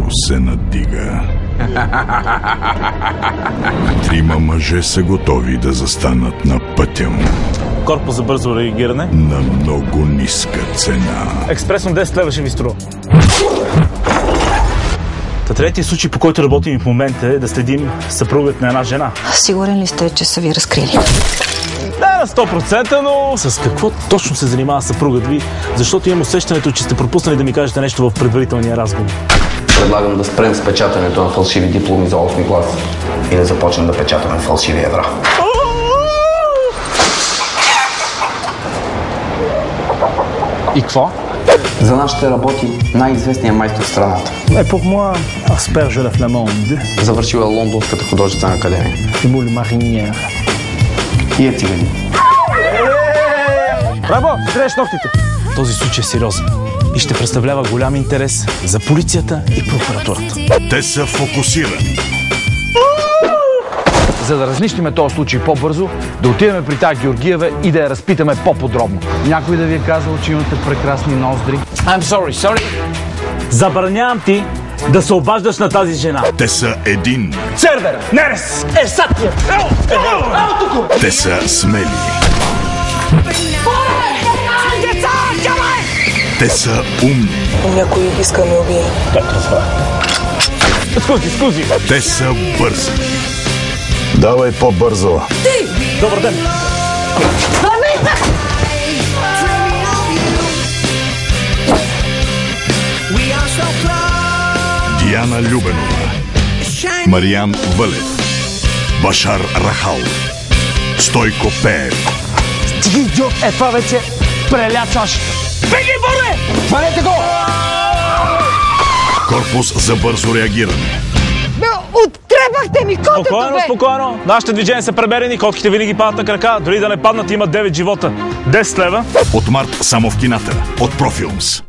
Небето се надига. Трима мъже са готови да застанат на пътя му. Корпус за бързо реагиране. На много ниска цена. Експресно 10 лева ще ви струва. Третият случай, по който работим в момента, е да следим съпругът на една жена. Сигурен ли сте, че са ви разкрили? Да, на 100%, но с какво точно се занимава съпругът ви? Защото имам усещането, че сте пропуснали да ми кажете нещо в предварителния разговор. Предлагам да спрем с печатането на фалшиви дипломи за 8 клас и да започнем да печатаме фалшиви евра. И какво? За нас ще работи най-известният майстор в страната. Pour moi, asperge la flamande. Завършил е Лондонската художествена академия. Moule marinière. И е циганин. Браво! Стреш ногтите! Този случай е сериозен и ще представлява голям интерес за полицията и прокуратурата. Те са фокусирани. За да разнищиме този случай по-бързо, да отидем при тази Георгиева и да я разпитаме по-подробно. Някой да ви е казал, че имате прекрасни ноздри? I'm sorry. Забранявам ти да се обаждаш на тази жена. Те са един. Цербер! Нерес! Ерсатия! Те са смели. Те са умни. Някой иска да ме убие. Скузи! Те са бързи. Давай по-бързо. Добър ден! Диана Любенова, Мариан Вълев, Башар Рахал, Стойко Пеев. Ти идиот, това вече преля чашата. Беги, Боре! Хванете го! Корпус за бързо реагиране. Оттребахте ми котето, Спокойно. Нашите движения са премерени, котките винаги падат на крака. Дори да не паднат, имат 9 живота. 10 лева. От март само в кината. От Профилмс.